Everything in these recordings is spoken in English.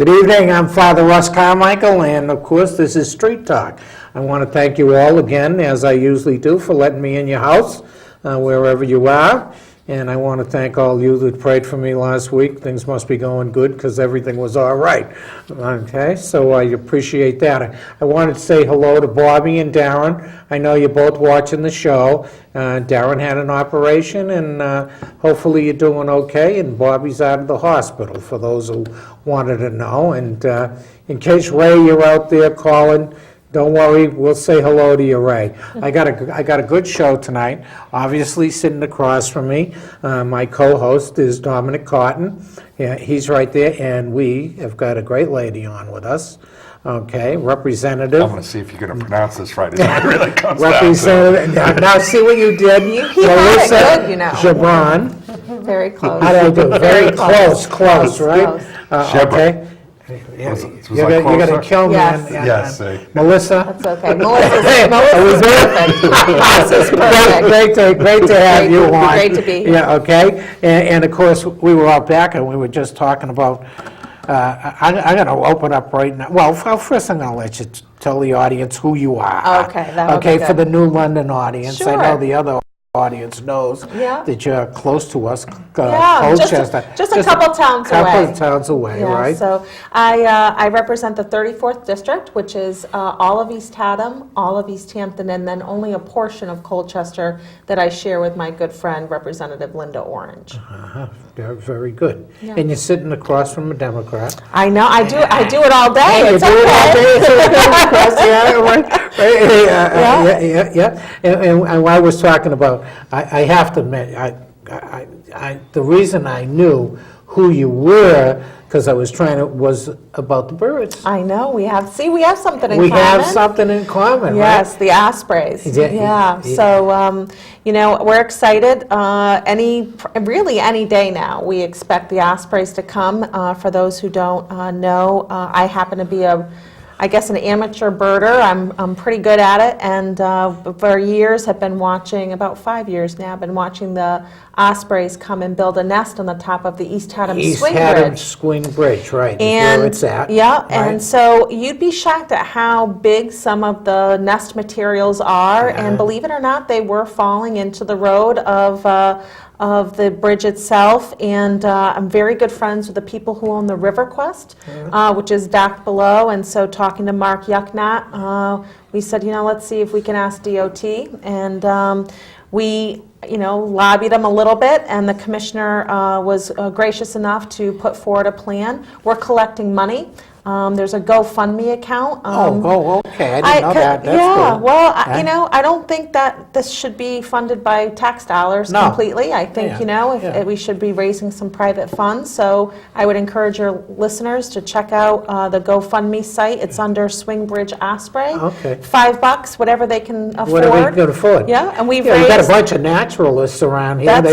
Good evening, I'm Father Russ Carmichael, and of course, this is Street Talk. I want to thank you all again, as I usually do, for letting me in your house, wherever you are. And I want to thank all you that prayed for me last week. Things must be going good because everything was all right. Okay, so I appreciate that. I wanted to say hello to Bobby and Darren. I know you're both watching the show. Darren had an operation, and hopefully you're doing okay. And Bobby's out of the hospital, for those who wanted to know. And in case, Ray, you're out there calling, don't worry, we'll say hello to you, Ray. I got a good show tonight. Obviously, sitting across from me, my co-host is Dominic Cotton. Yeah, he's right there, and we have got a great lady on with us. Okay, Representative. I'm going to see if you're going to pronounce this right. It really comes down Representative. Now, see what you did. He had it good, you know. Ziobron. Very close. How did I do? Very close, right? Close. Okay. Was You're I going to closer? kill me. Yes. Yes. Melissa? That's okay. Melissa's perfect. Great to have you on. Great to be here. Yeah, okay. And of course, we were out back and we were just talking about, I'm going to open up right now. Well, first I'm going to let you tell the audience who you are. Okay, that would be Okay, for good. the New London audience. I know Sure. the other audience knows Yeah. that you're close to us, Yeah, Colchester. just a couple towns away. Couple of towns away, Yeah, right? so I represent the 34th District, which is all of East Haddam, all of East Hampton, and then only a portion of Colchester that I share with my good friend, Representative Linda Orange. Yeah, very good. Yeah. And you're sitting across from a Democrat. I know, I do it all day. Hey, you It's do it all okay. day, it's a Democrat, yeah, right. Yeah. And I was talking about, I have to admit, the reason I knew who you were, because I was was about the birds. I know, we have something in common. We have something in common, right? Yes, the ospreys. Yeah. So, we're excited. Really any day now, we expect the ospreys to come. For those who don't know, I happen to be an amateur birder. I'm pretty good at it, and for years have been watching, about 5 years now, been watching the ospreys come and build a nest on the top of the East Haddam Swing Bridge. Swing Bridge, right, is And where it's at. yeah, right? and so you'd be shocked at how big some of the nest materials are, and believe it or not, they were falling into the road of the bridge itself. And I'm very good friends with the people who own the River Quest, which is docked below. And so talking to Mark Yucknat, we said, let's see if we can ask DOT. And we lobbied them a little bit, and the commissioner was gracious enough to put forward a plan. We're collecting money. There's a GoFundMe account. Okay, I didn't know that. That's good. Well, I don't think that this should be funded by tax dollars completely. I think, if we should be raising some private funds. So I would encourage your listeners to check out the GoFundMe site. It's under Swing Bridge Osprey. Okay. $5, whatever they can afford. Whatever you can afford. Yeah, and we've We've got a raised. bunch of naturalists around here. That's They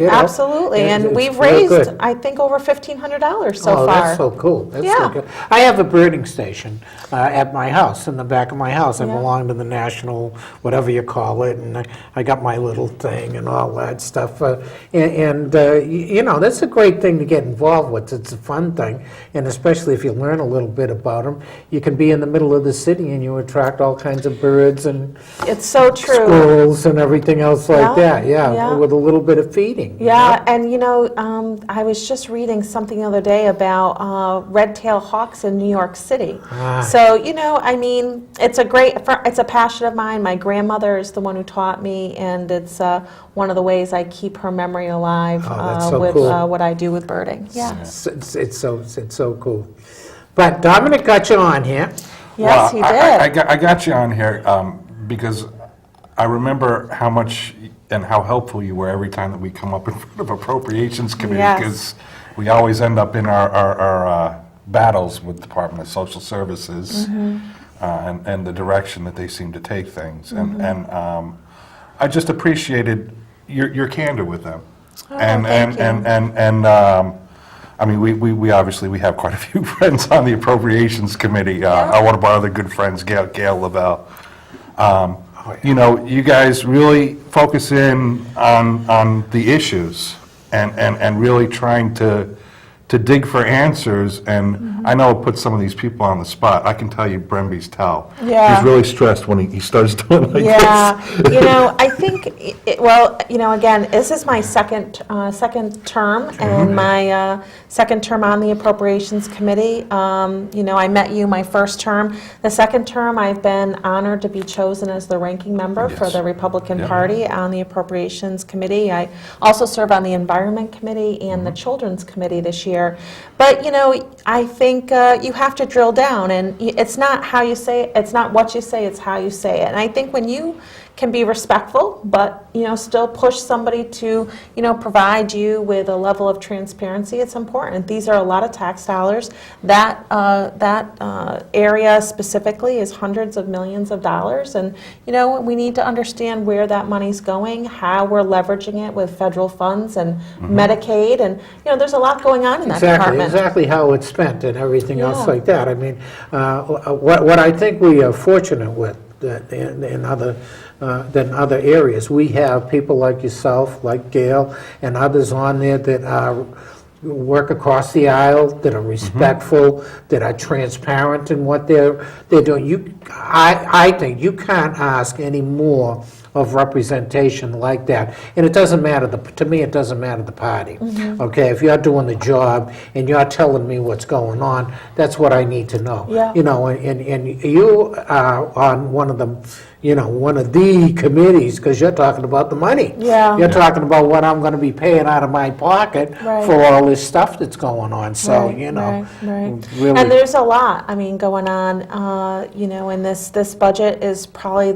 it. all, Absolutely, and it's we've real raised, good. I think, over $1,500 so far. That's so cool. That's so Yeah. good. I have a birding station at my house, in the back of my house. I Yeah. belong to the national, whatever you call it, and I got my little thing and all that stuff. That's a great thing to get involved with. It's a fun thing, and especially if you learn a little bit about them. You can be in the middle of the city and you attract all kinds of birds and It's so true. squirrels and everything else like Yeah, that, yeah. with a little bit of feeding. Yeah, and I was just reading something the other day about red-tailed hawks in New York City. So, it's a passion of mine. My grandmother is the one who taught me, and it's one of the ways I keep her memory alive that's so with cool. what I do with birding. Yeah. It's so cool. But Dominic got you on here. Yes, he did. I got you on here because I remember how much and how helpful you were every time that we come up in front of Appropriations Committee, Yes. because we always end up in our battles with Department of Social Services and the direction that they seem to take things. And I just appreciated your candor with them. Thank you. We obviously we have quite a few friends on the Appropriations Committee. One of our other good friends, Gail Lavelle. You guys really focus in on the issues and really trying to dig for answers. And I know it puts some of these people on the spot. I can tell you Bremby's tell. Yeah. He's really stressed when he starts doing like this. Yeah, I think, again, this is my second term, and my second term on the Appropriations Committee. I met you my first term. The second term, I've been honored to be chosen as the ranking member for Yes. the Republican Yeah. Party on the Appropriations Committee. I also serve on the Environment Committee and the Children's Committee this year. But, I think you have to drill down, and it's not how you say it, it's not what you say, it's how you say it. And I think when you can be respectful, but, still push somebody to, provide you with a level of transparency, it's important. These are a lot of tax dollars. That area specifically is hundreds of millions of dollars, and, we need to understand where that money's going, how we're leveraging it with federal funds and Medicaid, and, there's a lot going on in that department. Exactly how it's spent and everything else Yeah. like that. I mean, what I think we are fortunate with in other than other areas, we have people like yourself, like Gail, and others on there that are work across the aisle, that are respectful, that are transparent in what they're doing. I think you can't ask any more of representation like that. And it doesn't matter, to me, it doesn't matter the party. Okay, if you're doing the job and you're telling me what's going on, that's what I need to know. Yeah. And you are on one of the, one of the committees, because you're talking about the money. Yeah. You're talking about what I'm going to be paying out of my pocket Right. for all this stuff that's going on. So, Right. really. And there's a lot, going on, and this budget is probably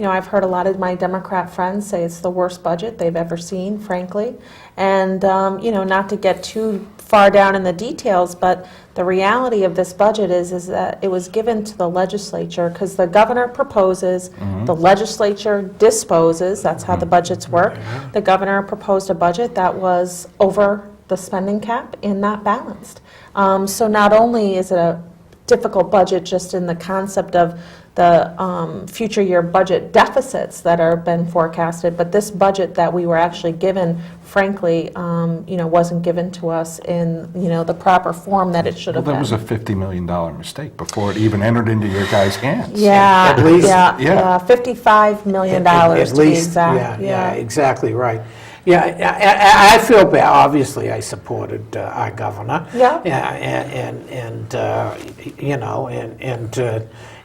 I've heard a lot of my Democrat friends say it's the worst budget they've ever seen, frankly. And, not to get too far down in the details, but the reality of this budget is that it was given to the legislature because the governor proposes, the legislature disposes, that's how the budgets work. The governor proposed a budget that was over the spending cap and not balanced. So not only is it a difficult budget just in the concept of the future year budget deficits that are been forecasted, but this budget that we were actually given, frankly, wasn't given to us in, the proper form that it should Well, have that been. was a $50 million mistake before it even entered into your guys' hands. Yeah, At least- yeah, $55 million At to be least, exact. yeah, exactly right. Yeah, I feel bad. Obviously, I supported our governor. Yeah.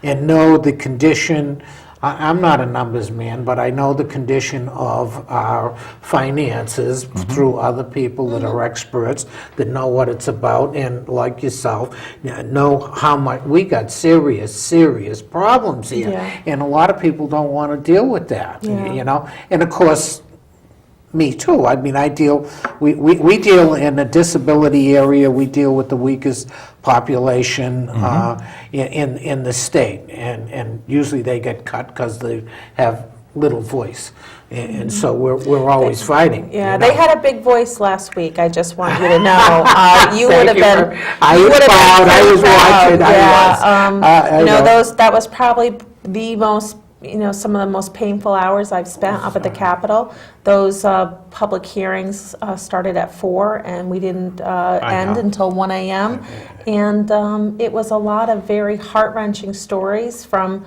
And know the condition. I'm not a numbers man, but I know the condition of our finances through other people that are experts, that know what it's about, and like yourself, know how much we got serious problems here. Yeah. And a lot of people don't want to deal with that, Yeah. And of course, me too. I mean, we deal in the disability area, we deal with the weakest population in the state, and usually they get cut because they have little voice, and so we're always fighting. Yeah, they had a big voice last week, I just want you to know. You would have Thank been... you. I you was would have been proud. I was pretty proud. watching. I Yeah, was. I know. that was probably the most, some of the most painful hours I've spent up at the Capitol. Those public hearings started at 4, and we didn't end know. until 1 a.m. And it was a lot of very heart-wrenching stories from,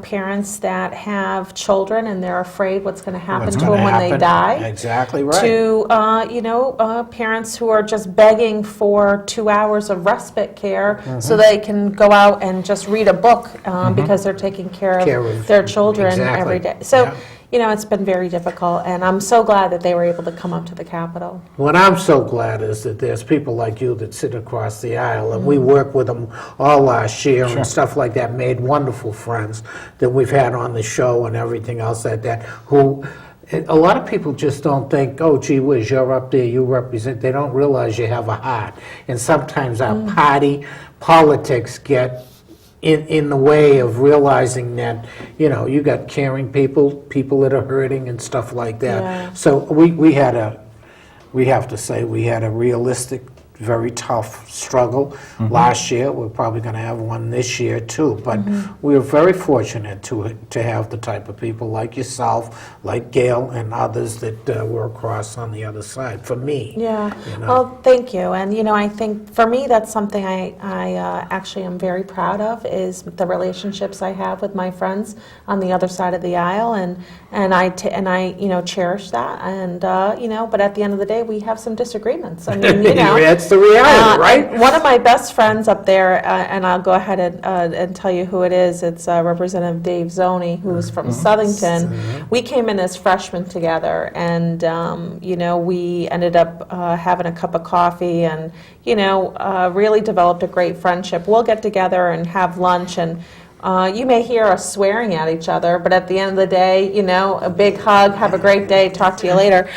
parents that have children and they're afraid what's going to happen What's to gonna them when they happen. die. Exactly right. To parents who are just begging for 2 hours of respite care so they can go out and just read a book because they're taking care of their children exactly. every day. So, Yeah. it's been very difficult, and I'm so glad that they were able to come up to the Capitol. What I'm so glad is that there's people like you that sit across the aisle, and we work with them all last year and stuff like that, made wonderful friends that we've had on the show and everything else like that, who, a lot of people just don't think, oh, gee whiz, you're up there, you represent, they don't realize you have a heart. And sometimes our party politics get in the way of realizing that, you got caring people that are hurting and stuff like that. Yeah. So we have to say we had a realistic very tough struggle last year. We're probably going to have one this year too. But we're very fortunate to have the type of people like yourself, like Gail, and others that were across on the other side. For me, Yeah. you know. Well, thank you. And I think for me that's something I actually am very proud of, is the relationships I have with my friends on the other side of the aisle, and I cherish that. And but at the end of the day, we have some disagreements. I mean, That's the reality, right? and one of my best friends up there, and I'll go ahead and tell you who it is. It's Representative Dave Zoney, who's from Southington. We came in as freshmen together, and we ended up having a cup of coffee, and really developed a great friendship. We'll get together and have lunch, and you may hear us swearing at each other, but at the end of the day, a big hug, have a great day, talk to you later.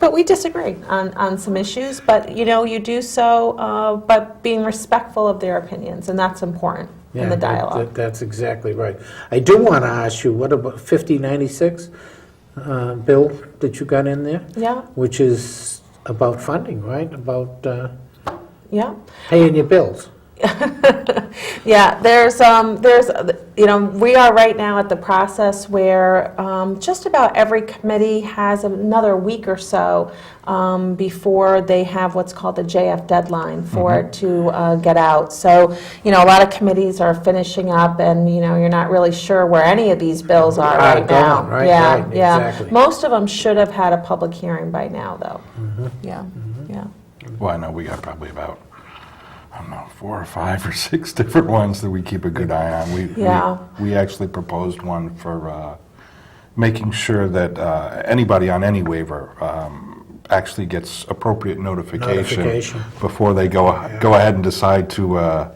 But we disagree on some issues, but you do so by being respectful of their opinions, and that's important in the dialogue. That's exactly right. I do want to ask you, what about 5096 bill that you got in there? Yeah. Which is about funding, right? About Yeah. paying your bills. Yeah, there's we are right now at the process where just about every committee has another week or so before they have what's called the JF deadline for it to get out. So, a lot of committees are finishing up, and you're not really sure where any of these bills are right now. Right, yeah, right, yeah. exactly. Most of them should have had a public hearing by now, though. Yeah, yeah. Well, I know we got probably about, I don't know, 4 or 5 or 6 different ones that we keep a good eye on. Yeah. We actually proposed one for making sure that anybody on any waiver actually gets appropriate notification before they go ahead and decide to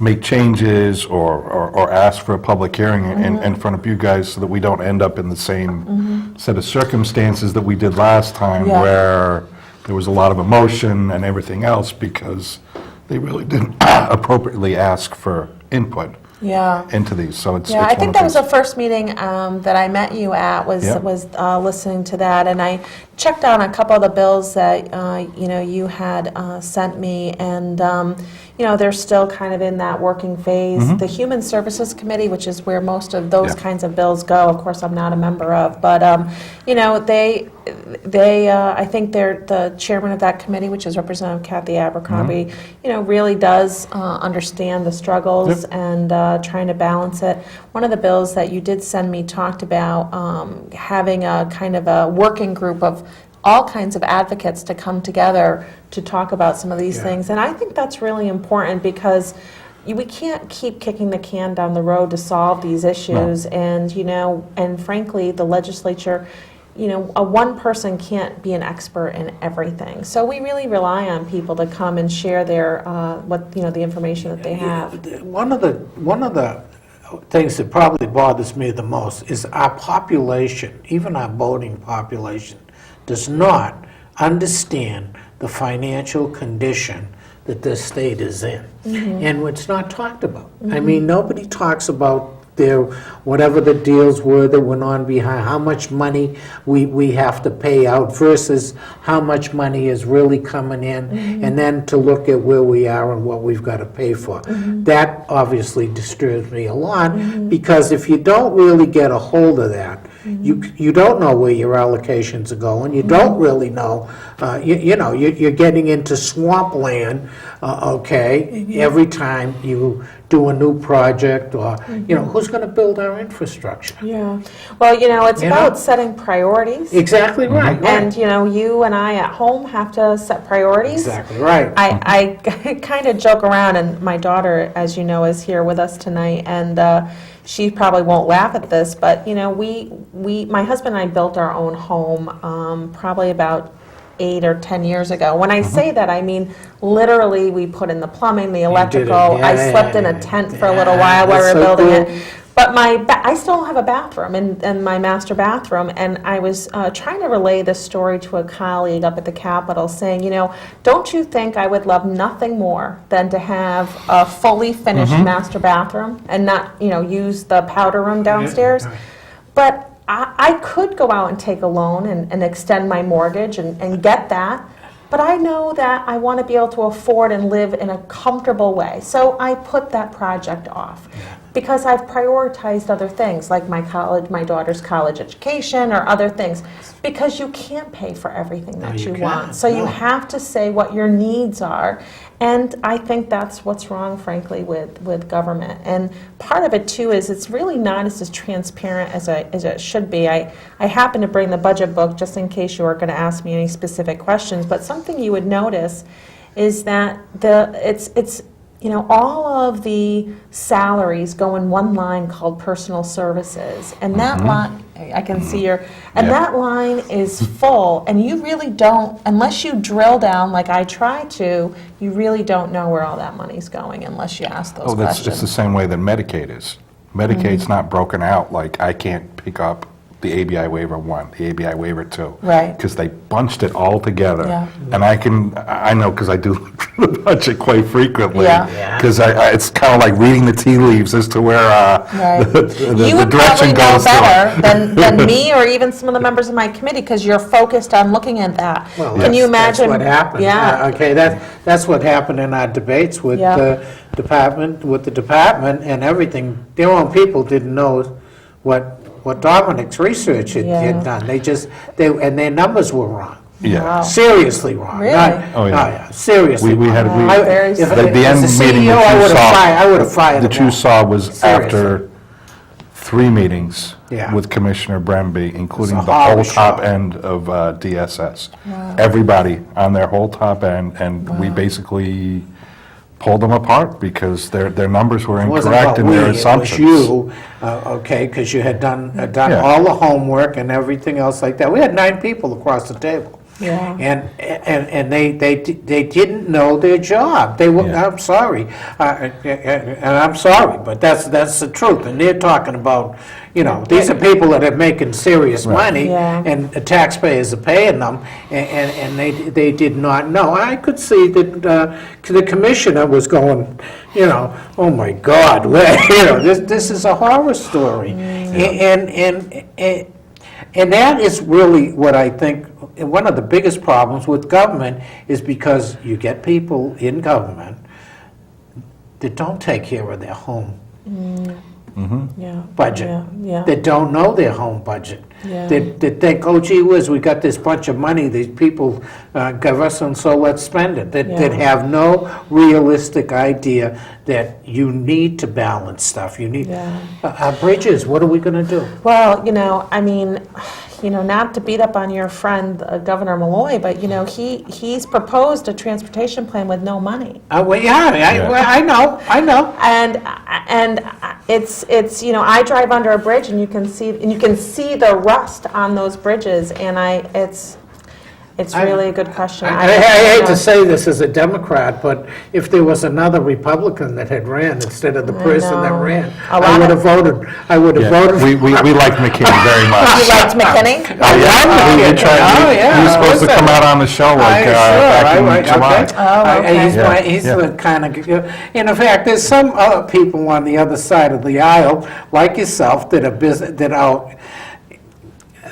make changes or ask for a public hearing in front of you guys, so that we don't end up in the same set of circumstances that we did last time, where there was a lot of emotion and everything else because they really didn't appropriately ask for input into these. So it's I one think of that was those- the first meeting that I met you at, was listening to that, and I checked on a couple of the bills that you had sent me, and they're still kind of in that working phase. The Human Services Committee, which is where most of those kinds of bills go, of course I'm not a member of, but they I think the chairman of that committee, which is Representative Kathy Abercrombie, really does understand the struggles and trying to balance it. One of the bills that you did send me talked about having a kind of a working group of all kinds of advocates to come together to talk about some of these things. And I think that's really important, because we can't keep kicking the can down the road to solve these issues. And, and frankly, the legislature, one person can't be an expert in everything. So we really rely on people to come and share their, the information that they have. One of the things that probably bothers me the most is our population, even our voting population, does not understand the financial condition that this state is in. And it's not talked about. I mean, nobody talks about whatever the deals were that went on behind, how much money we have to pay out versus how much money is really coming in, and then to look at where we are and what we've got to pay for. That obviously disturbs me a lot, because if you don't really get a hold of that, you don't know where your allocations are going. You don't really know. You're getting into swampland. Every time you do a new project, or who's going to build our infrastructure? Yeah. Well, it's about setting priorities. Exactly right. And you and I at home have to set priorities. Exactly right. I kind of joke around, and my daughter, as you know, is here with us tonight, and she probably won't laugh at this, but my husband and I built our own home probably about 8 or 10 years ago. When I say that, I mean literally we put in the plumbing, the electrical. I slept in a tent for a little while we were building it. But I still don't have a bathroom in my master bathroom, and I was trying to relay this story to a colleague up at the Capitol, saying, don't you think I would love nothing more than to have a fully finished master bathroom and not, use the powder room downstairs? But I could go out and take a loan and extend my mortgage and get that. but I know that I want to be able to afford and live in a comfortable way. So I put that project off because I've prioritized other things like my daughter's college education or other things, because you can't pay for everything that you you want. can't. So you No. have to say what your needs are. And I think that's what's wrong, frankly, with government. And part of it, too, is it's really not as transparent as it should be. I happen to bring the budget book just in case you were going to ask me any specific questions. But something you would notice is that it's all of the salaries go in one line called personal services. And that line, I can see that line is full, and you really don't, unless you drill down like I try to, you really don't know where all that money's going unless you ask those questions. It's the same way that Medicaid is. Medicaid's not broken out, like I can't pick up the ABI waiver 1, the ABI waiver 2. Right. Because they bunched it all together. Yeah. And I know because I do the budget quite frequently. Yeah. Because it's kind of like reading the tea leaves as to where Right. the You would direction probably know goes. better than me or even some of the members of my committee, because you're focused on looking at that. Well, Can you that's imagine? what happened. Yeah. Okay, that's what happened in our debates with Yeah. the department and everything. Their own people didn't know what Dominic's research had Yeah. done. And their numbers were wrong. Yeah. Wow. Seriously wrong. Really? Oh, yeah. Seriously We had- wrong. we- I- Very if- sad. The end as a meeting CEO, that you saw. I would have fired That them you all. saw was Seriously. after 3 meetings Yeah. with Commissioner Bremby, including It's a the whole horror top show. end of DSS. Everybody on their whole top end, and we basically pulled them apart because their numbers were It wasn't incorrect about in their we, it was assumptions. you, okay, because you had done Yeah. all the homework and everything else like that. We had 9 people across the table. Yeah. And they didn't know their job. They were, Yeah. I'm sorry, and I'm sorry, but that's the truth. And they're talking about, these are people that are making serious money, Yeah. and the taxpayers are paying them, and they did not know. I could see that the commissioner was going, oh my God, this is a horror story, and that is really what I think, one of the biggest problems with government is because you get people in government that don't take care of their home Yeah. budget, Yeah. that don't know their home budget, Yeah. that think, oh gee whiz, we got this bunch of money these people give us, and so let's spend it, that Yeah. have no realistic idea that you need to balance stuff. You need, Yeah. bridges, what are we going to do? Well, not to beat up on your friend, Governor Malloy, but, he's proposed a transportation plan with no money. Well, yeah, I know. And it's I drive under a bridge, and you can see the rust on those bridges, and it's really a good question. I hate to say this as a Democrat, but if there was another Republican that had ran instead of the person that know. ran, A lot I would of- have voted. I would have Yeah. voted. We liked McKinney very much. You liked McKinney? Oh, yeah. We tried- Oh, yeah. He was supposed to Listen. come out on the show like back in July. Okay. Oh, okay. He's Yeah. the kind of, in fact, there's some other people on the other side of the aisle, like yourself, that are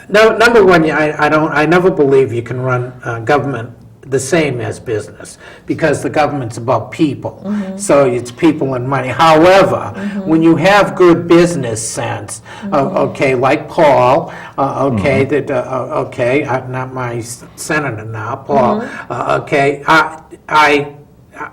no, number one, I never believe you can run government the same as business, because the government's about people. So it's people and money. However, when you have good business sense, okay, like Paul, not my senator now, Paul, okay,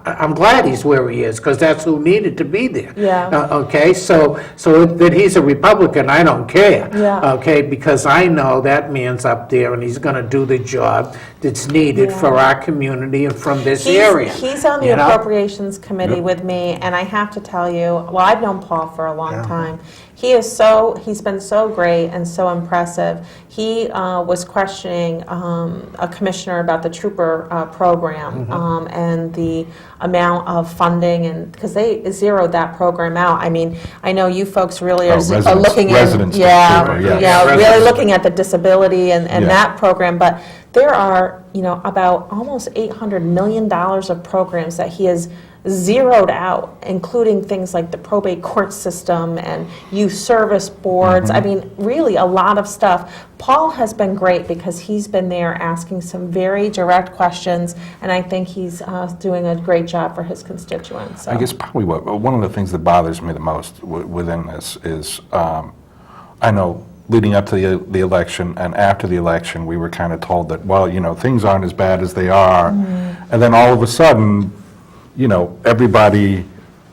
I'm glad he's where he is, because that's who needed to be there. Yeah. Okay, so that he's a Republican, I don't care. Yeah. Okay, because I know that man's up there and he's going to do the job that's needed for our community and from this area. He's on the you know? Appropriations Committee with me, and I have to tell you, well, I've known Paul for a long time. He's been so great and so impressive. He was questioning a commissioner about the trooper program and the amount of funding, and because they zeroed that program out. I mean, I know you folks really are looking at residents trooper, really Residents. looking at the disability and Yeah. that program, but there are about almost $800 million of programs that he has zeroed out, including things like the probate court system and youth service boards. I mean, really a lot of stuff. Paul has been great because he's been there asking some very direct questions, and I think he's doing a great job for his constituents. So. I guess probably one of the things that bothers me the most within this is, I know leading up to the election and after the election, we were kind of told that, well, things aren't as bad as they are. And then all of a sudden, everybody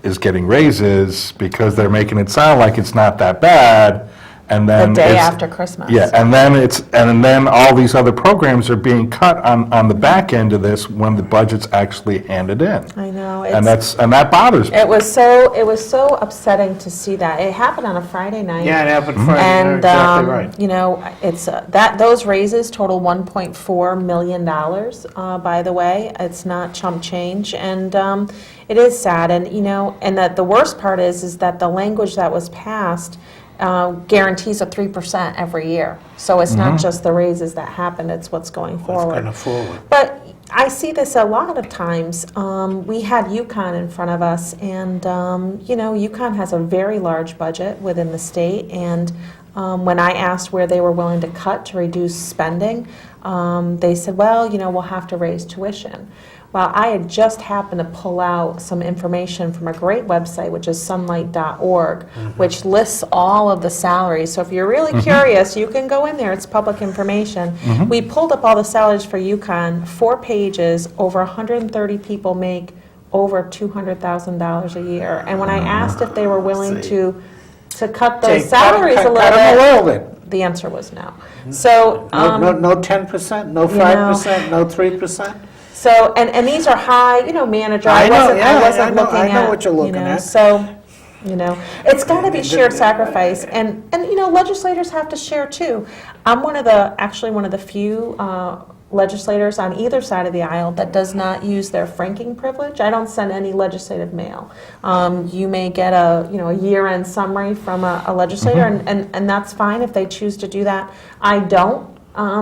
is getting raises because they're making it sound like it's not that bad. And then the day after Christmas. Yeah, and then all these other programs are being cut on the back end of this when the budget's actually handed in. I know. And that bothers me. It was so upsetting to see that. It happened on a Friday night. Yeah, it happened Friday, And exactly right. It's those raises total $1.4 million. By the way, it's not chump change, and it is sad. And and that the worst part is that the language that was passed guarantees a 3% every year. So it's not just the raises that happened; it's what's going forward. Kind of forward. But I see this a lot of times. We had UConn in front of us, and UConn has a very large budget within the state. And when I asked where they were willing to cut to reduce spending, they said, "Well, we'll have to raise tuition." Well, I had just happened to pull out some information from a great website, which is sunlight.org, which lists all of the salaries. So if you're really curious, you can go in there. It's public information. We pulled up all the salaries for UConn, 4 pages, over 130 people make over $200,000 a year. And when I asked if they were willing to cut those salaries a little bit, the answer was no. So No 10%, no 5%, no 3%? So, and these are high, manager. I wasn't looking at. I know what you're looking at. So, it's got to be shared sacrifice, and legislators have to share too. I'm one of the few legislators on either side of the aisle that does not use their franking privilege. I don't send any legislative mail. You may get a year-end summary from a legislator, and that's fine if they choose to do that. I don't,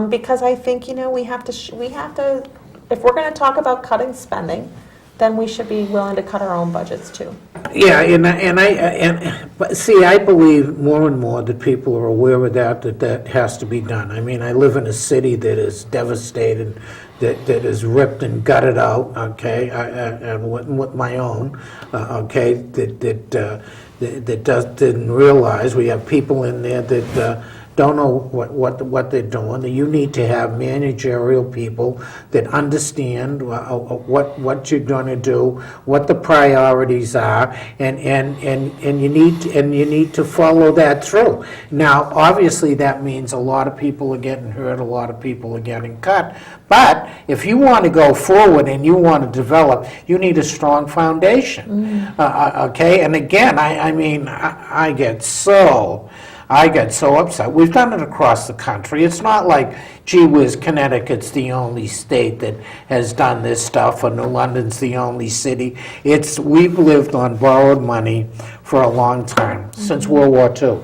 because I think we have to. If we're going to talk about cutting spending, then we should be willing to cut our own budgets too. Yeah, but see, I believe more and more that people are aware of that has to be done. I mean, I live in a city that is devastated, that is ripped and gutted out, okay, and with my own, okay, that didn't realize we have people in there that don't know what they're doing. You need to have managerial people that understand what you're going to do, what the priorities are, and you need to follow that through. Now, obviously, that means a lot of people are getting hurt, a lot of people are getting cut. But if you want to go forward and you want to develop, you need a strong foundation. Okay, and again, I get so upset. We've done it across the country. It's not like, gee whiz, Connecticut's the only state that has done this stuff, or New London's the only city. We've lived on borrowed money for a long time, since World War II.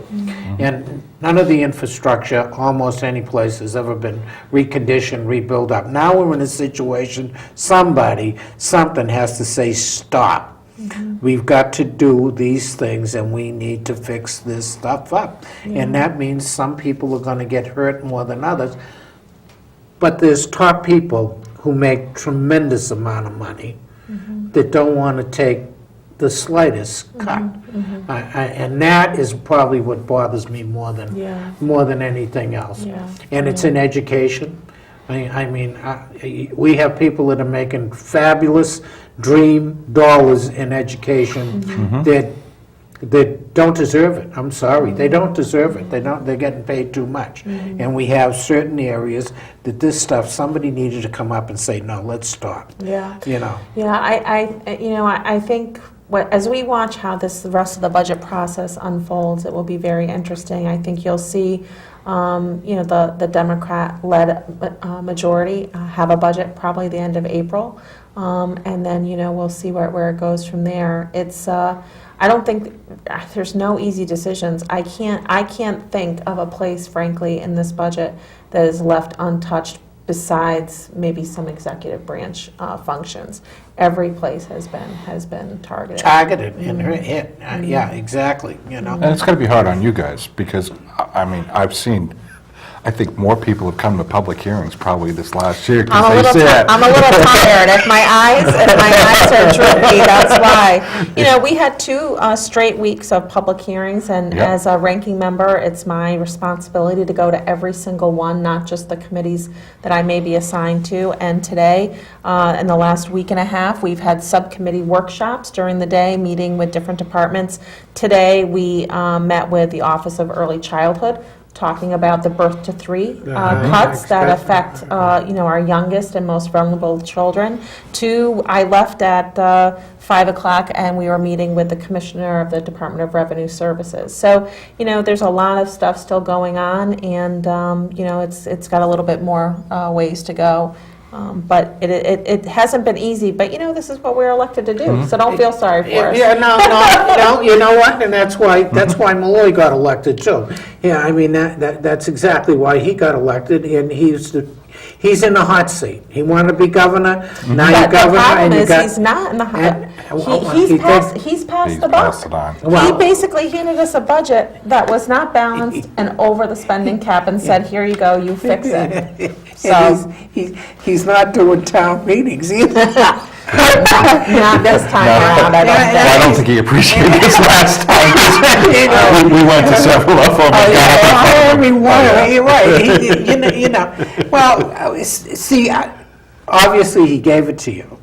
And none of the infrastructure, almost any place, has ever been reconditioned, rebuilt up. Now we're in a situation, something has to say, stop. We've got to do these things, and we need to fix this stuff up. And that means some people are going to get hurt more than others. But there's top people who make tremendous amount of money that don't want to take the slightest cut. And that is probably what bothers me more than anything else. And it's in education. We have people that are making fabulous dream dollars in education that don't deserve it. I'm sorry, they don't deserve it. They're getting paid too much. And we have certain areas that this stuff, somebody needed to come up and say, no, let's stop. I think as we watch how the rest of the budget process unfolds, it will be very interesting. I think you'll see the Democrat-led majority have a budget probably the end of April, and then we'll see where it goes from there. It's I don't think there's no easy decisions. I can't think of a place, frankly, in this budget that is left untouched besides maybe some executive branch functions. Every place has been targeted. Targeted and hit. Yeah, exactly, you know. And it's going to be hard on you guys, because, I mean, I think more people have come to public hearings probably this last year, because they said. I'm a little tired. If my eyes are droopy, that's why. You know, we had 2 straight weeks of public hearings, and Yep. as a ranking member, it's my responsibility to go to every single one, not just the committees that I may be assigned to. And today, in the last week and a half, we've had subcommittee workshops during the day, meeting with different departments. Today, we met with the Office of Early Childhood, talking about the birth to 3 cuts that affect, our youngest and most vulnerable children. 2, I left at 5 o'clock, and we were meeting with the Commissioner of the Department of Revenue Services. So, there's a lot of stuff still going on, and, it's got a little bit more ways to go. But it hasn't been easy, but this is what we're elected to do, so don't feel sorry for us. Yeah, no, you know what, and that's why Malloy got elected too. Yeah, I mean, that's exactly why he got elected, and he's in the hot seat. He wanted to be governor, now you're But the governor, problem and you is, got... he's not in the and- he's passed He's the buck. passed it on. He Well- basically handed us a budget that was not balanced and over the spending cap and said, here you go, you fix it. So, And he's not doing town meetings either. not this time around, I don't think. I don't think he appreciated this last time. We went to several of them. You're right. You know. Well, see, obviously he gave it to you,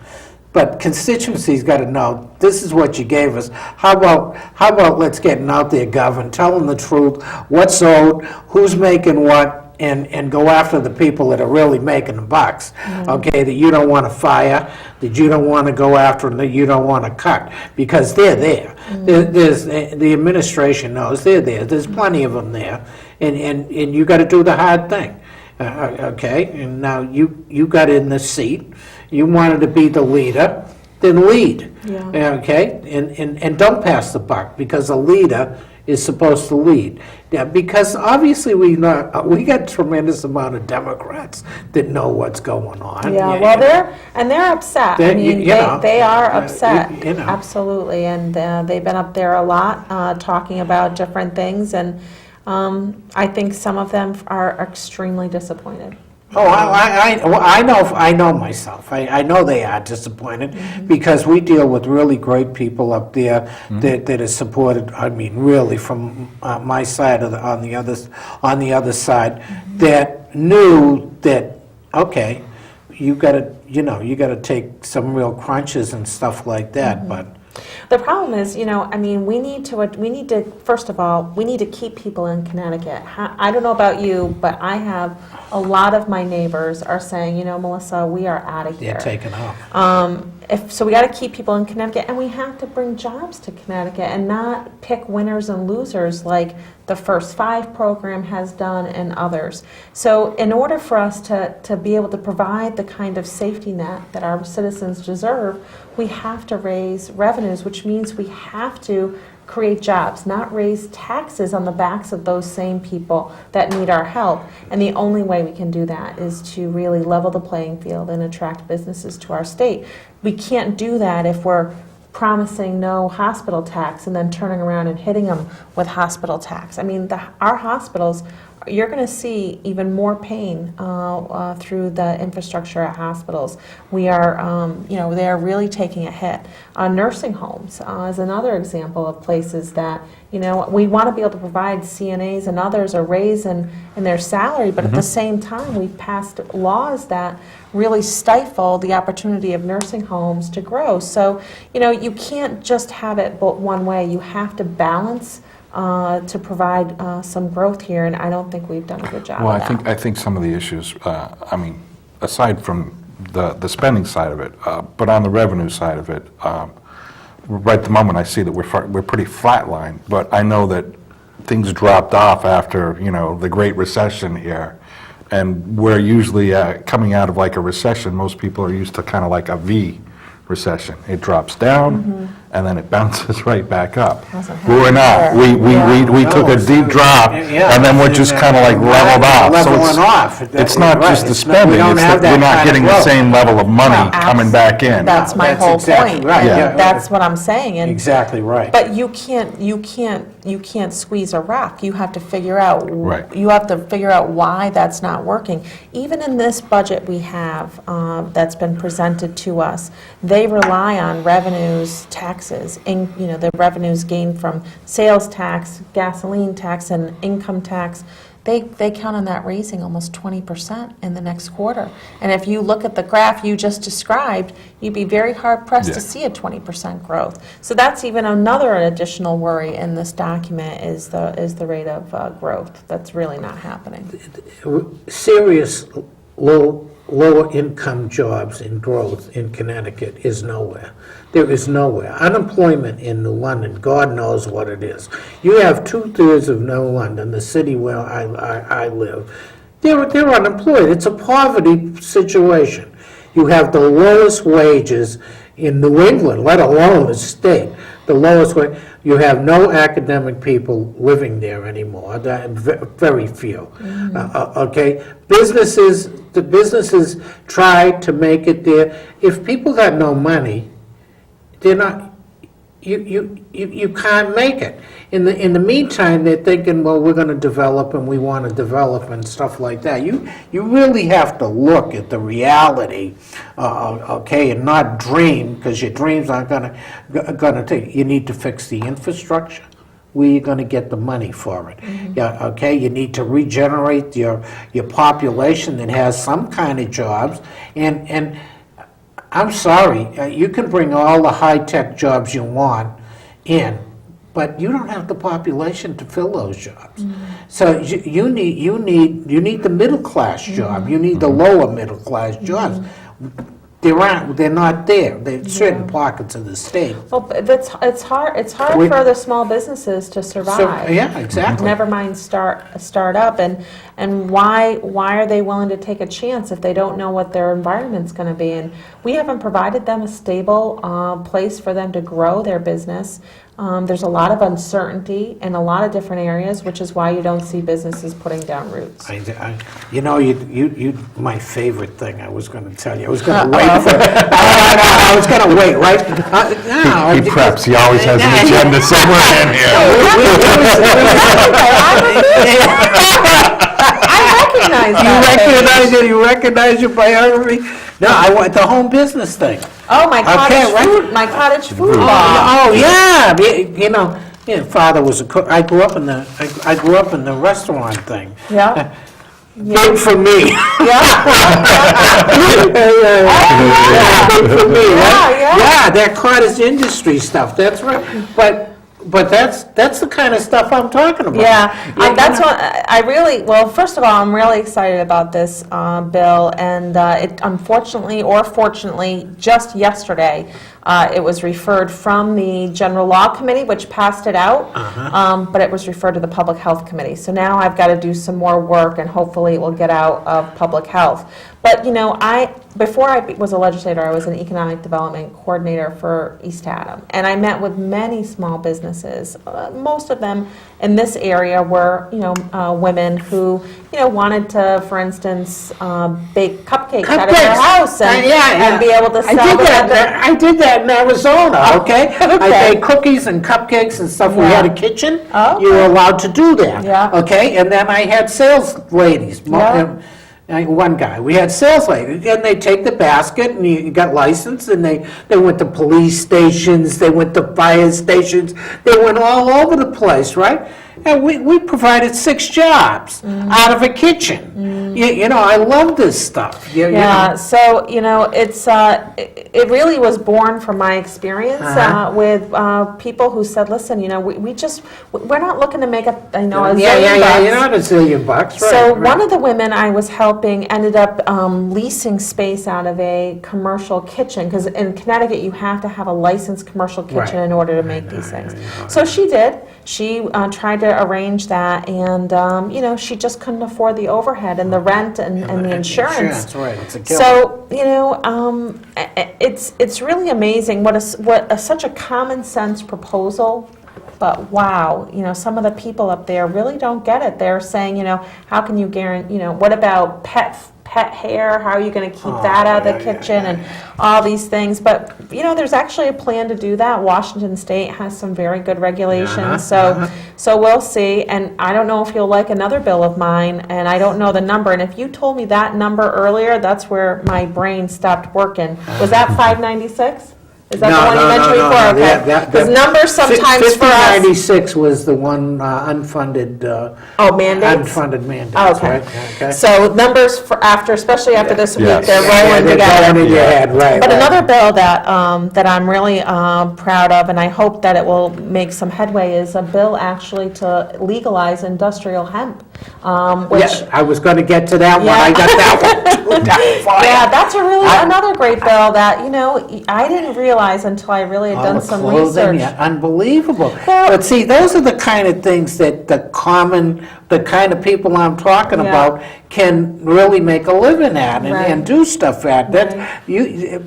but constituency's got to know this is what you gave us. How about let's get out there, Gov, and tell them the truth. What's owed? Who's making what? And go after the people that are really making the bucks, okay, that you don't want to fire, that you don't want to go after, and that you don't want to cut, because they're there. The administration knows they're there. There's plenty of them there, and you got to do the hard thing, okay? And now you got in the seat. You wanted to be the leader, then lead, okay? And don't pass the buck, because a leader is supposed to lead. Yeah, because obviously we got tremendous amount of Democrats that know what's going on. Yeah, well, they're upset. I They- mean, you know, they are upset, you know. absolutely, and they've been up there a lot, talking about different things, and I think some of them are extremely disappointed. Oh, I know myself. I know they are disappointed, because we deal with really great people up there that are supported. I mean, really, from my side on the other side, that knew that, okay, you got to take some real crunches and stuff like that, but. The problem is, I mean, we need to, first of all, we need to keep people in Connecticut. I don't know about you, but I have a lot of my neighbors are saying, Melissa, we are out of here. They're taken off. So we got to keep people in Connecticut, and we have to bring jobs to Connecticut and not pick winners and losers like the First 5 program has done and others. So in order for us to be able to provide the kind of safety net that our citizens deserve, we have to raise revenues, which means we have to create jobs, not raise taxes on the backs of those same people that need our help. And the only way we can do that is to really level the playing field and attract businesses to our state. We can't do that if we're promising no hospital tax and then turning around and hitting them with hospital tax. I mean, our hospitals, you're going to see even more pain through the infrastructure at hospitals. We are, they're really taking a hit. Nursing homes is another example of places that, we want to be able to provide CNAs and others a raise in their salary, but at the same time, we've passed laws that really stifle the opportunity of nursing homes to grow. So, you can't just have it but one way. You have to balance to provide some growth here, and I don't think we've done a good job Well, of that. I think some of the issues, aside from the spending side of it, but on the revenue side of it, right at the moment I see that we're pretty flatlined, but I know that things dropped off after, the Great Recession here, and we're usually coming out of like a recession, most people are used to kind of like a V, recession. It drops down, and then it bounces right back up. Hasn't We were not. happened We took a deep drop, Yeah. and then we're just kind of like leveled off. So Leveling off. it's not Right. just the It's not- we spending, don't it's have that we're that not kind of getting the growth. same level of money Well, coming back in. That's my That's whole exactly point. right. and Yeah. That's what I'm saying. And Exactly right. But you can't squeeze a rock. You have to figure out. Right. You have to figure out why that's not working. Even in this budget we have that's been presented to us, they rely on revenues, taxes, the revenues gained from sales tax, gasoline tax, and income tax. They count on that raising almost 20% in the next quarter. And if you look at the graph you just described, you'd be very hard-pressed to Yeah. see a 20% growth. So that's even another additional worry in this document is the rate of growth. That's really not happening. Serious lower income jobs and growth in Connecticut is nowhere. There is nowhere. Unemployment in New London, God knows what it is. You have 2/3 of New London, the city where I live. They're unemployed. It's a poverty situation. You have the lowest wages in New England, let alone the state. The lowest wage. You have no academic people living there anymore. Very few. Okay, the businesses try to make it there. If people got no money, they're not. You can't make it. In the meantime, they're thinking, well, we're going to develop and we want to develop and stuff like that. You really have to look at the reality, okay, and not dream, because your dreams aren't going to take. You need to fix the infrastructure. Where you're going to get the money for it? Yeah, okay. You need to regenerate your population that has some kind of jobs and. I'm sorry, you can bring all the high-tech jobs you want in, but you don't have the population to fill those jobs. So you need the middle-class job. You need the lower middle-class jobs. They're not there. They're certain pockets of the state. Well, it's hard for the small businesses to survive. Yeah, exactly. Never mind start up, and why are they willing to take a chance if they don't know what their environment's going to be? And we haven't provided them a stable place for them to grow their business. There's a lot of uncertainty in a lot of different areas, which is why you don't see businesses putting down roots. You my favorite thing I was going to tell you. I was going to wait for it. I was going to wait, right? He preps, he always has an agenda somewhere in here. You recognize your biography? No, I want the home business thing. Oh, my cottage Okay, right. food, my cottage food bar. Oh, yeah. Father was a cook. I grew up in the restaurant thing. Yeah. Big for me. Yeah. Big for me, right? Yeah. Yeah, that cottage industry stuff. That's right. But that's the kind of stuff I'm talking about. That's what I really, well, first of all, I'm really excited about this bill, and it unfortunately or fortunately, just yesterday, it was referred from the General Law Committee, which passed it out, but it was referred to the Public Health Committee. So now I've got to do some more work, and hopefully it will get out of Public Health. But, before I was a legislator, I was an economic development coordinator for East Haddam, and I met with many small businesses. Most of them in this area were, women who, wanted to, for instance, bake cupcakes out of their house and be able to sell them. I did that in Arizona, okay? Okay. I made cookies and cupcakes and stuff. We Yeah. had a kitchen. Oh, You were allowed to do that. Yeah. Okay? And then I had sales ladies. One guy. We had sales ladies. And they take the basket and you got licensed and they went to police stations, they went to fire stations, they went all over the place, right? And we provided 6 jobs out of a kitchen. I love this stuff. So it really was born from my experience with people who said, listen, we're not looking to make a zillion bucks. You're not a zillion bucks, right? So one of the women I was helping ended up leasing space out of a commercial kitchen, because in Connecticut you have to have a licensed commercial kitchen Right. in order to make these things. So she did. She tried to to arrange that, and, she just couldn't afford the overhead and the rent and the insurance. Right, it's a killer. So, it's really amazing such a common sense proposal, but wow, some of the people up there really don't get it. They're saying, how can you guarantee, what about pet hair? How are you going to keep that out of the kitchen and all these things? But, there's actually a plan to do that. Washington State has some very good regulations. So we'll see. And I don't know if you'll like another bill of mine, and I don't know the number. And if you told me that number earlier, that's where my brain stopped working. Was that 596? Is that the one you mentioned before? Okay. Because numbers sometimes for us... 5096 was the one unfunded... mandates? Unfunded mandates, Okay. right? Okay. So numbers especially after this week, Yes. they're rolling They're together. going in your head, right. But right. another bill that I'm really proud of, and I hope that it will make some headway, is a bill actually to legalize industrial hemp, which... Yeah, I was going to get to that one. Yeah. I got that one too. Down fire. Yeah, that's another great bill that, I didn't realize until I really had done the some clothing, research. yeah, unbelievable. Well- But see, those are the kind of things that the kind of people I'm talking Yeah. about can really make a living at and, Right. and do stuff at. That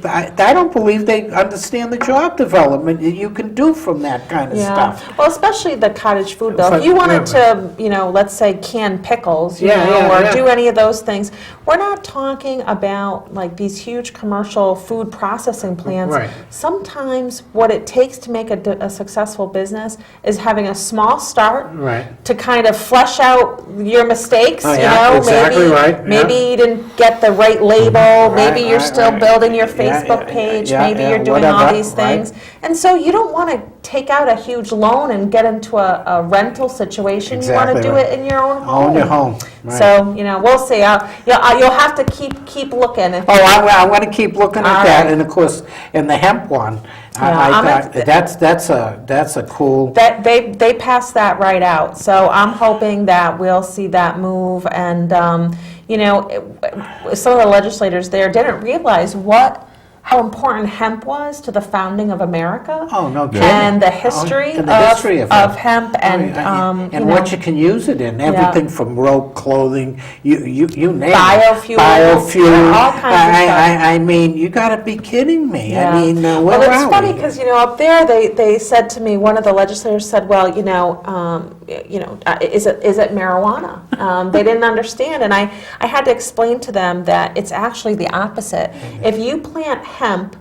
I don't believe they understand the job development that you can do from that kind of stuff. Well, especially the cottage food bill. If But- you wanted to, let's say can pickles, or Yeah. do any of those things, we're not talking about like these huge commercial food processing plants. Right. Sometimes what it takes to make a successful business is having a small start Right. to kind of flesh out your mistakes. Oh, yeah, exactly right, yeah. Maybe you didn't get the right label. Maybe you're right, still right. building your Yeah, Facebook yeah, page. yeah, Maybe yeah, you're doing all whatever, these right. things. And so you don't want to take out a huge loan and get into a rental situation. You want Exactly to do right. it in your own home. Own your home. Right. So, we'll see. You'll have to keep looking. I'm going to keep looking at All that, right. and of course, in the hemp one, I'm that's a cool. That they passed that right out. So I'm hoping that we'll see that move. And some of the legislators there didn't realize how important hemp was to the founding of America. Oh, no kidding. And the history, And the history of hemp and and what you can use it in, everything from rope, clothing, you name it. Biofuel. Biofuel. All kinds of stuff. I mean, you got to be kidding me. Yeah. I mean, where well, it's are funny we? because up there they said to me, one of the legislators said, well, is it marijuana? They didn't understand, and I had to explain to them that it's actually the opposite. If you plant hemp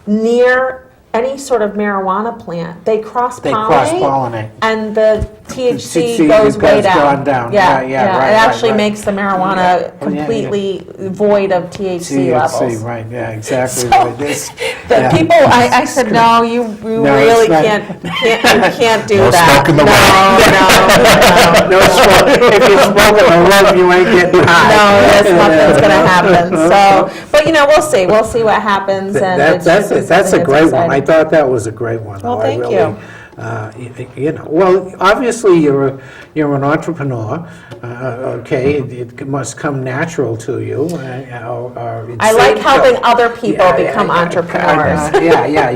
near any sort of marijuana plant, they cross-pollinate, and the THC goes way down. Yeah, It right, actually right. makes the marijuana completely void of THC levels. Right, yeah, exactly. So, right. The people, I said, no, you really it's not- can't do No that. smoke in the No. No smoke. If you're smoking a rub, you ain't getting high. No, there's nothing's going to happen. So, but we'll see. We'll see what happens. And it's That's a something great one. I exciting. thought that was a great one. Well, though. thank you. Well, obviously you're an entrepreneur. Okay, it must come natural to you. I like helping other people become entrepreneurs.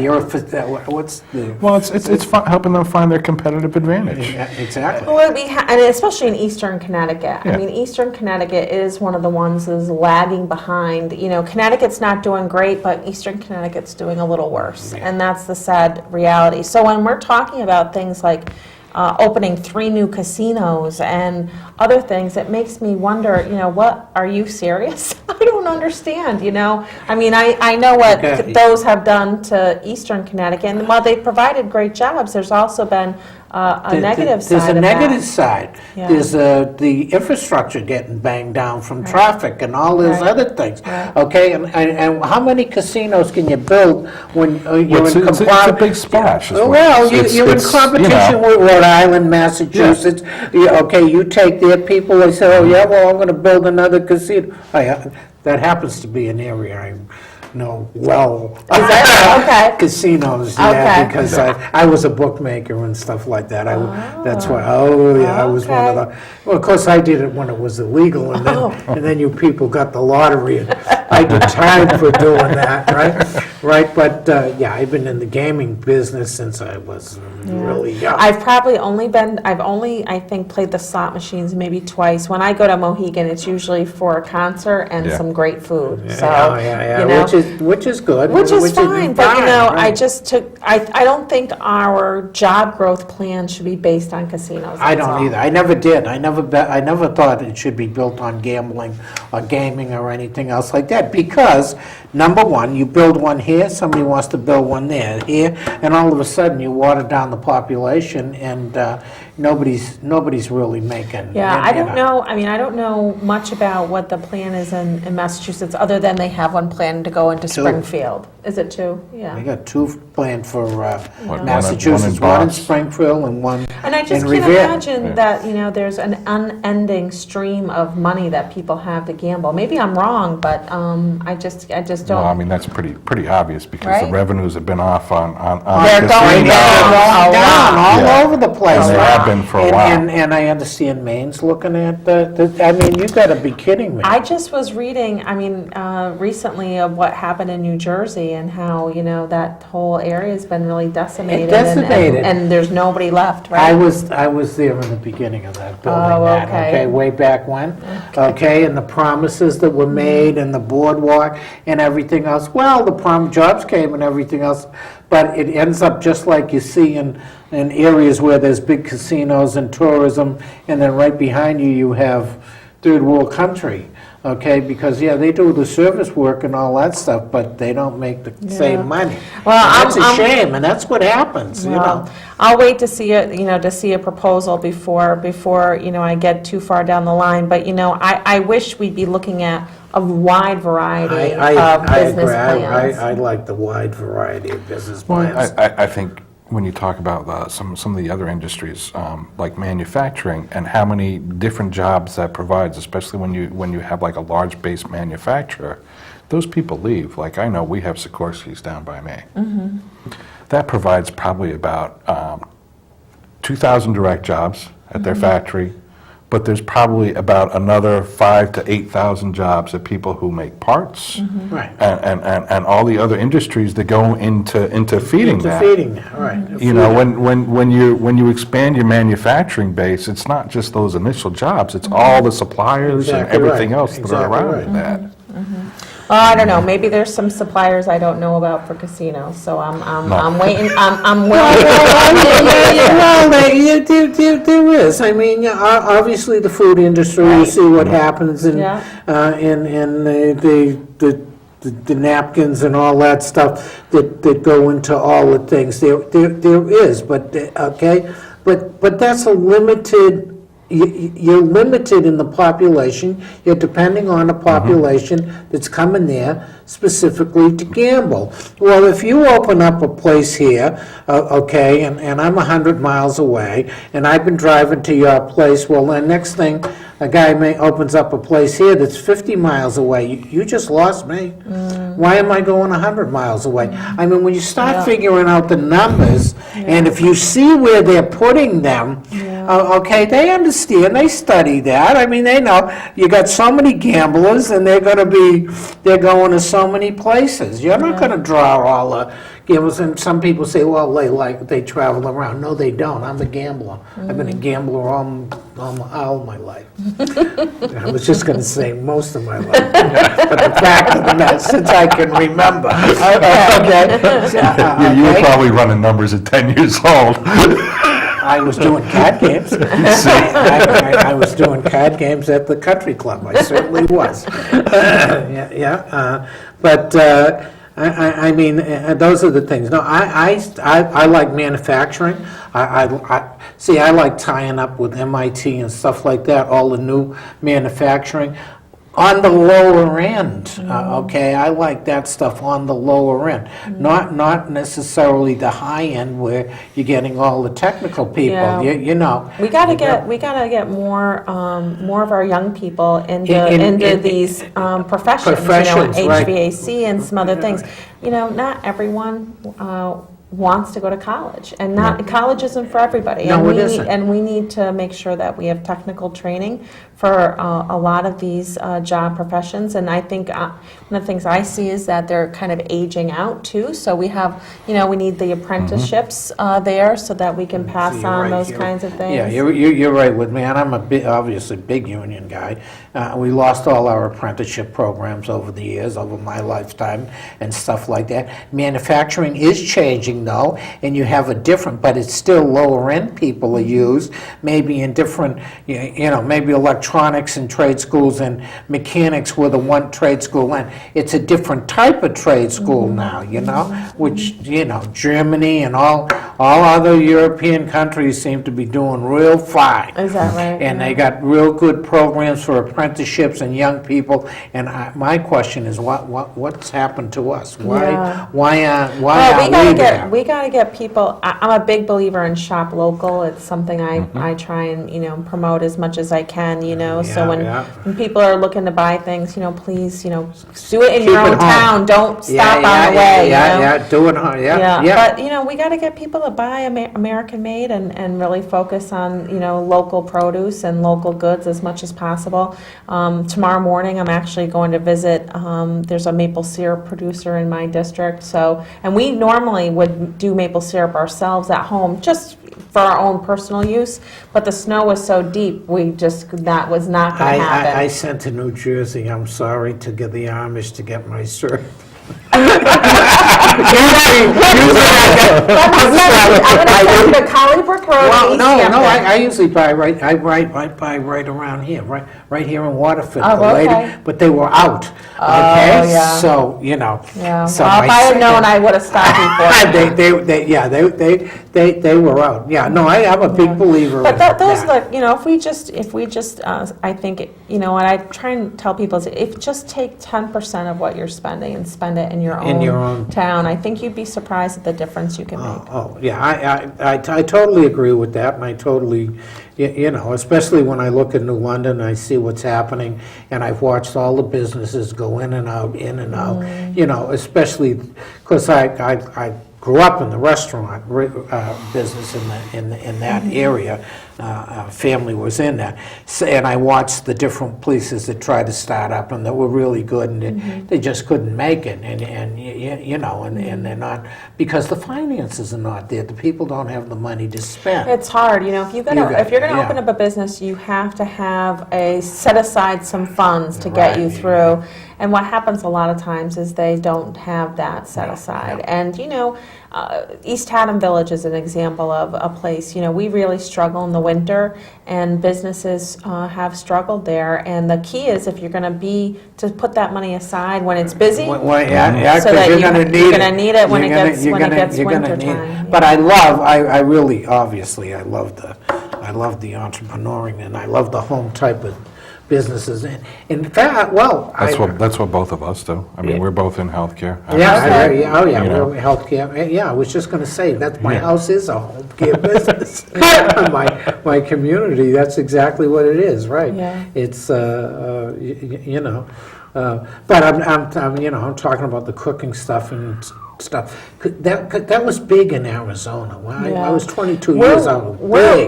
You're what's the Well, it's helping them find their competitive advantage. yeah, exactly. Well, and especially in Eastern Connecticut. Yeah. I mean, Eastern Connecticut is one of the ones that's lagging behind. Connecticut's not doing great, but Eastern Connecticut's doing a little worse, and that's the sad reality. So when we're talking about things like opening 3 new casinos and other things, it makes me wonder, what, are you serious? I don't understand, I mean, I know what Okay. those have done to Eastern Connecticut, and while they've provided great jobs, there's also been a negative side There's a of negative that. side. Yeah. There's the infrastructure getting banged down from traffic and all those Right. other things. Right. Okay, and how many casinos can you build when you're Well, it's in a big splash. is what- Well, it's- you're in it's, competition with Rhode Island, Massachusetts. Okay, you take their people, they say, oh, yeah, well, I'm going to build another casino. That happens to be an area I know well. Is that okay? Casinos, Okay. yeah, because I was a bookmaker and stuff like that. That's why, I was one of Okay. the, well, of course, I did it when it was illegal, and then you people got the lottery. And I get tired for doing that, right? Right, but, yeah, I've been in the gaming business since I was really young. I've only, I think, played the slot machines maybe twice. When I go to Mohegan, it's usually for a concert and Yeah. some great food, so, Yeah, you know. which is good. Which is fine, but you know, I right. just took, I don't think our job growth plan should be based on casinos. I that's don't all. either. I never did. I never thought it should be built on gambling or gaming or anything else like that. Because, number one, you build one here, somebody wants to build one here, and all of a sudden you water down the population and nobody's really making. Yeah, I don't you know, I mean, I don't know much about what the plan is in Massachusetts, other than they have one planned to go into Two. Springfield. Is it two? We Yeah. got two planned for One in Massachusetts, one in Boston. Springfield and one And I just in can't Revere. imagine that, you know, there's an unending stream of money that people have to gamble. Maybe I'm wrong, but I just Well, I don't. mean, that's pretty obvious, because the Right? revenues have been off on They're casinos. going down. Going down all Yeah. over the place. And they right? have been for a And- while. And I understand Maine's looking at I mean, you gotta be kidding me. I just was reading, I mean, recently of what happened in New Jersey and how, you know, that whole area's been really decimated. Decimated. And there's nobody left, I right? was there in the beginning of that, building Oh, that, okay. okay, way back when. Okay, and the promises that were made and the boardwalk and everything else. Well, the jobs came and everything else, but it ends up just like you see in areas where there's big casinos and tourism, and then right behind you, you have third world country. Okay, because, yeah, they do the service work and all that stuff, but they don't make the Yeah. same money. Well, And that's a I'm- shame, and that's what happens, you know. Well, I'll wait to see it, you know, to see a proposal before, you know, I get too far down the line. But, you know, I wish we'd be looking at a wide variety of business plans. I like the wide variety of business Well, plans. I think when you talk about some of the other industries, like manufacturing, and how many different jobs that provides, especially when you have like a large base manufacturer, those people leave. Like, I know we have Sikorsky's down by me. That provides probably about 2,000 direct jobs at their factory, but there's probably about another 5,000 to 8,000 jobs of people who make parts, Right. and all the other industries that go into feeding To that. feeding that, right. You know, when you expand your manufacturing base, it's not just those initial jobs, it's all the suppliers and Exactly right. everything else that are Exactly around right. that. Well, I don't know, maybe there's some suppliers I don't know about for casinos, so I'm waiting, I'm willing. Well, there is. I mean, yeah, obviously, the food industry, you see what happens in Yeah. the napkins and all that stuff that go into all the things. There is, but, okay, but that's a limited, you're limited in the population, you're depending on a population that's coming there specifically to gamble. Well, if you open up a place here, okay, and I'm 100 miles away, and I've been driving to your place, well, then next thing, a guy opens up a place here that's 50 miles away, you just lost me. Why am I going 100 miles away? I mean, when you start figuring out the numbers, and if you see where they're putting them, okay, they understand, they study that. I mean, they know you got so many gamblers, and they're going to so many places. You're not going to draw all the gamblers. And some people say, well, they travel around. No, they don't. I'm a gambler. I've been a gambler all my life. I was just going to say most of my life, but the fact of the matter, since I can remember. Okay. You were probably running numbers at 10 years old. I was doing card games. I was doing card games at the country club. I certainly was. But I mean, those are the things. No, I like manufacturing. I like tying up with MIT and stuff like that. All the new manufacturing. On the lower end, okay? I like that stuff on the lower end. Not necessarily the high end where you're getting all the technical people, Yeah. you know. We gotta get more of our young people into In these professions, Professions, you know, right. HVAC and some other things. You know, not everyone wants to go to college, and not college isn't for everybody. No, and it isn't. And we need to make sure that we have technical training for a lot of these job professions. And I think one of the things I see is that they're kind of aging out too. So we have, we need the apprenticeships there so that we can pass So you're on right, those you're- kinds of things. Yeah, you're right with me, and I'm obviously big union guy. We lost all our apprenticeship programs over the years, over my lifetime, and stuff like that. Manufacturing is changing though, and you have a different, but it's still lower end people are used, maybe in different, maybe electronics and trade schools and mechanics were the one trade school, and it's a different type of trade school now, which, Germany and all other European countries seem to be doing real fine. Is that right? And they got real good programs for apprenticeships and young people. And my question is, what's happened to us? Yeah. Why Well, aren't we there? we gotta get people. I'm a big believer in shop local. It's something I try and promote as much as I can. So when people are looking to buy things, please do it in Keep your it own home. town. Don't stop on the way. Do it hard, yeah. But we got to get people to buy American made and really focus on local produce and local goods as much as possible. Tomorrow morning I'm actually going to visit. There's a maple syrup producer in my district. And we normally would do maple syrup ourselves at home just for our own personal use. But the snow was so deep, that was not going to happen. I sent to New Jersey, I'm sorry, to get the Amish to get my syrup. I'm going to Collybrook Road. Well, East no, Hampton. I usually buy right around here, right here in Waterford. Oh, the lady, okay. But they were out. Oh, Okay, yeah. so Yeah. So Well, if I had known, I would have stopped before. they were out. Yeah, no, I'm a big believer. But in those that. if we just, I think, what I try and tell people is, if just take 10% of what you're spending and spend it in your own town, I think you'd be surprised at the difference you can make. Oh, yeah, I totally agree with that, and I totally, especially when I look at New London, I see what's happening, and I've watched all the businesses go in and out, especially because I grew up in the restaurant business in that area. Family was in that, and I watched the different places that tried to start up and that were really good, and they just couldn't make it, and they're not, because the finances are not there. The people don't have the money to spend. It's hard, if you're going to open up a business, you have to have set aside some funds to get you through. And what happens a lot of times is they don't have that set aside. And East Haddam Village is an example of a place. We really struggle in the winter, and businesses have struggled there. And the key is, if you're going to put that money aside when it's busy, So that you're going to need you're going to need it when it gets winter need it. time. But I really, obviously, I love the entrepreneuring, and I love the home type of businesses. And in fact, That's what both of us do. I mean, we're both in healthcare. we're healthcare. Yeah, I was just going to say that my house is a home care business. my community, that's exactly what it is, right? Yeah. It's but I'm talking about the cooking stuff and stuff. That was big in Arizona. When I was 22 years old. We're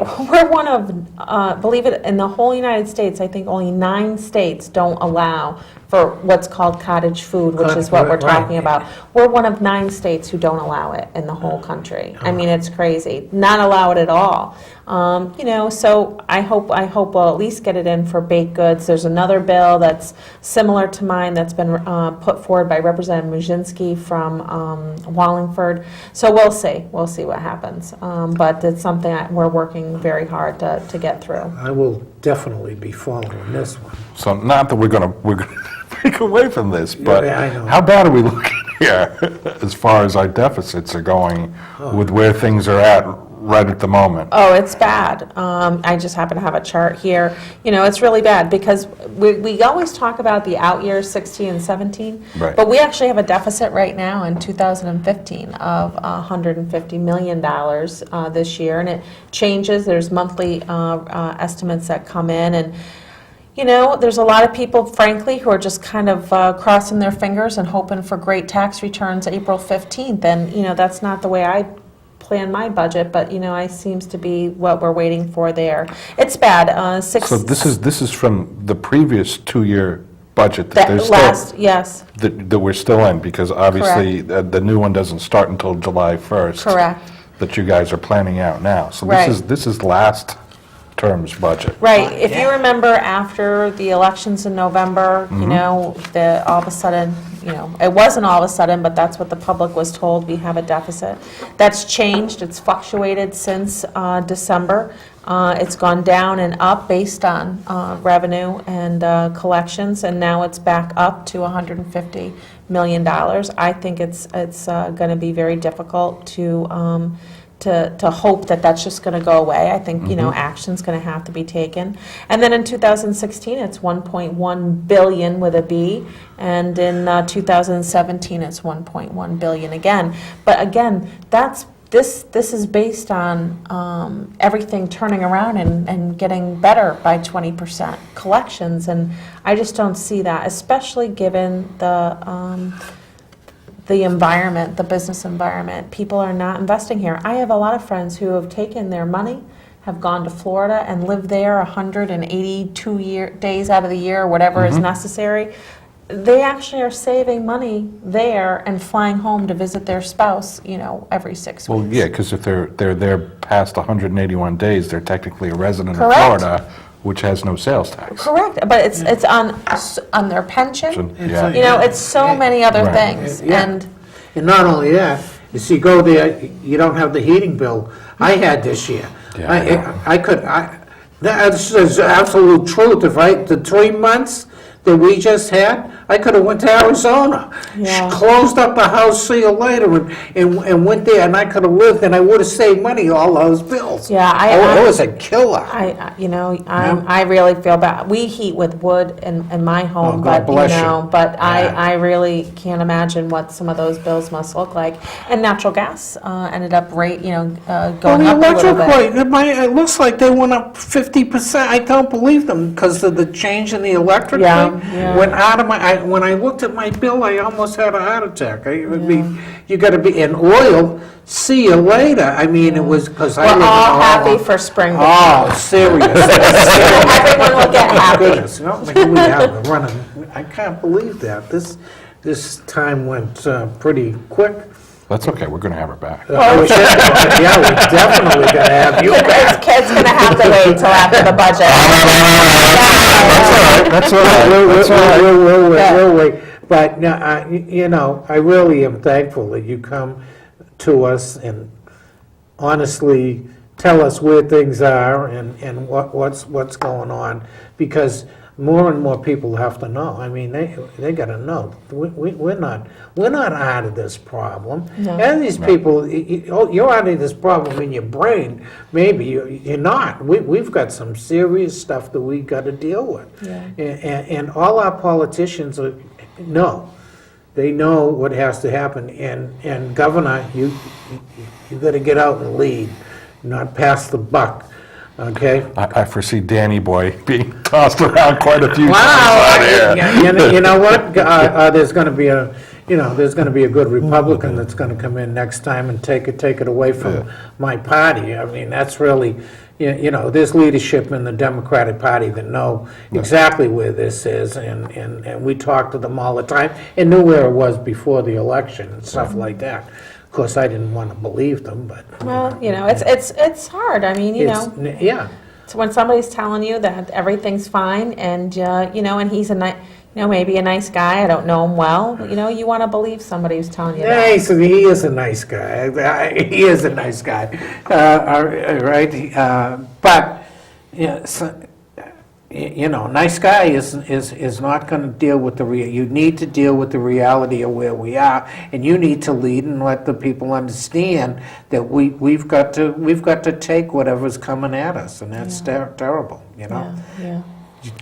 one of, believe it, in the whole United States, I think only 9 states don't allow for what's called cottage food, which is what we're talking about. We're one of 9 states who don't allow it in the whole country. I mean, it's crazy. Not allow it at all. So I hope we'll at least get it in for baked goods. There's another bill that's similar to mine that's been put forward by Representative Muzinski from Wallingford. So we'll see what happens. But it's something we're working very hard to get through. I will definitely be following this one. So not that we're gonna break away from this, but Yeah, I know. how bad are we looking here as far as our deficits are going with where things are at right at the moment? Oh, it's bad. I just happen to have a chart here. It's really bad because we always talk about the out years, 16 and 17, Right. but we actually have a deficit right now in 2015 of $150 million this year, and it changes. There's monthly estimates that come in, and There's a lot of people, frankly, who are just kind of crossing their fingers and hoping for great tax returns April 15th. And, that's not the way I plan my budget, but, I seems to be what we're waiting for there. It's bad. So this is from the previous 2-year budget that there's yes. that we're still in, because obviously the new one doesn't start until July 1st. Correct. That you guys are planning out now. So Right. this is last term's budget. Right. If you remember after the elections in November, all of a sudden, it wasn't all of a sudden, but that's what the public was told, we have a deficit. That's changed. It's fluctuated since December. It's gone down and up based on revenue and collections, and now it's back up to $150 million. I think it's going to be very difficult to hope that that's just going to go away. I think, action's going to have to be taken. And then in 2016, it's 1.1 billion with a B, and in 2017, it's 1.1 billion again. But again, this is based on everything turning around and getting better by 20% collections, and I just don't see that, especially given the environment, the business environment. People are not investing here. I have a lot of friends who have taken their money, have gone to Florida and lived there 182 days out of the year, or whatever is necessary. They actually are saving money there and flying home to visit their spouse, every 6 weeks. Well, yeah, because if they're there past 181 days, they're technically a resident Correct. of Florida, which has no sales tax. Correct, but it's on their pension. Yeah. It's so many other Right. things, Yeah. and not only that, is you go there, you don't have the heating bill I had this year. Yeah, That's absolute truth. The 3 months that we just had, I could have went to Arizona, Yeah. closed up the house, see you later, and went there, and I could have lived, and I would have saved money, all those bills. Yeah, It was a killer. I really feel bad. We heat with wood in my home, God but bless you. but Yeah. I really can't imagine what some of those bills must look like. And natural gas ended up going up a little bit. It looks like they went up 50%. I don't believe them because of the change in the electric Yeah, thing. yeah. When I looked at my bill, I almost had a heart attack. You got to be in oil. See you later. I mean, it was because I We're live in all happy Omaha. for spring. Oh, serious. Everyone will get happy. Goodness, here we have it running. I can't believe that. This time went pretty quick. That's okay, we're going to have her back. Yeah, we're definitely going to have you back. It's going to have to wait till after the budget. That's all right. We'll wait. But, I really am thankful that you come to us and honestly tell us where things are and what's going on, because more and more people have to know. I mean, they got to know. We're not out of this problem. No. And these people, you're out of this problem in your brain. Maybe you're not. We've got some serious stuff that we got to deal with. Yeah. And all our politicians know. They know what has to happen. And Governor, you got to get out and lead, not pass the buck. Okay. I foresee Danny Boy being tossed around quite a few times Wow. out here. You know what? There's going to be a good Republican that's going to come in next time and take it away from my party. I mean, that's really, there's leadership in the Democratic Party that know exactly where this is, and we talk to them all the time and knew where it was before the election and stuff like that. Of course, I didn't want to believe them, but Well, it's hard. I mean, yeah. So when somebody's telling you that everything's fine, and and he's maybe a nice guy, I don't know him well, you want to believe somebody who's telling you that. Hey, so he is a nice guy. He is a nice guy, right? But nice guy is not going to deal with you need to deal with the reality of where we are, and you need to lead and let the people understand that we've got to take whatever's coming at us, and that's terrible. Yeah.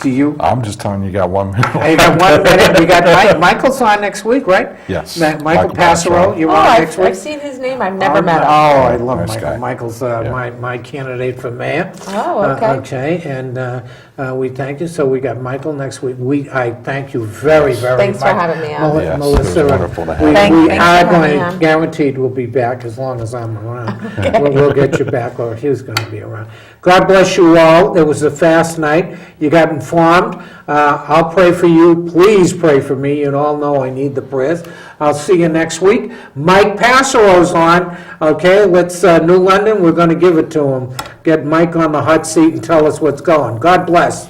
Do you? I'm just telling you, you got 1 minute. I got 1 minute. We got Michael's on next week, right? Yes. Michael Passero, you're on next week. I've seen his name. I've never met him. Oh, I love Nice Michael. guy. Michael's my candidate for mayor. Oh, okay. Okay, and We thank you. So we got Michael next week. I thank you very, very much. Thanks for having me on. Yes, it was Melissa, wonderful to have we you. Thanks are for having me going, on. guaranteed we'll be back as long as I'm around. We'll get you back, or he's going to be around. God bless you all. It was a fast night. You got informed. I'll pray for you. Please pray for me. You all know I need the prayers. I'll see you next week. Mike Passero's on. Okay, let's, New London, we're going to give it to him. Get Mike on the hot seat and tell us what's going. God bless.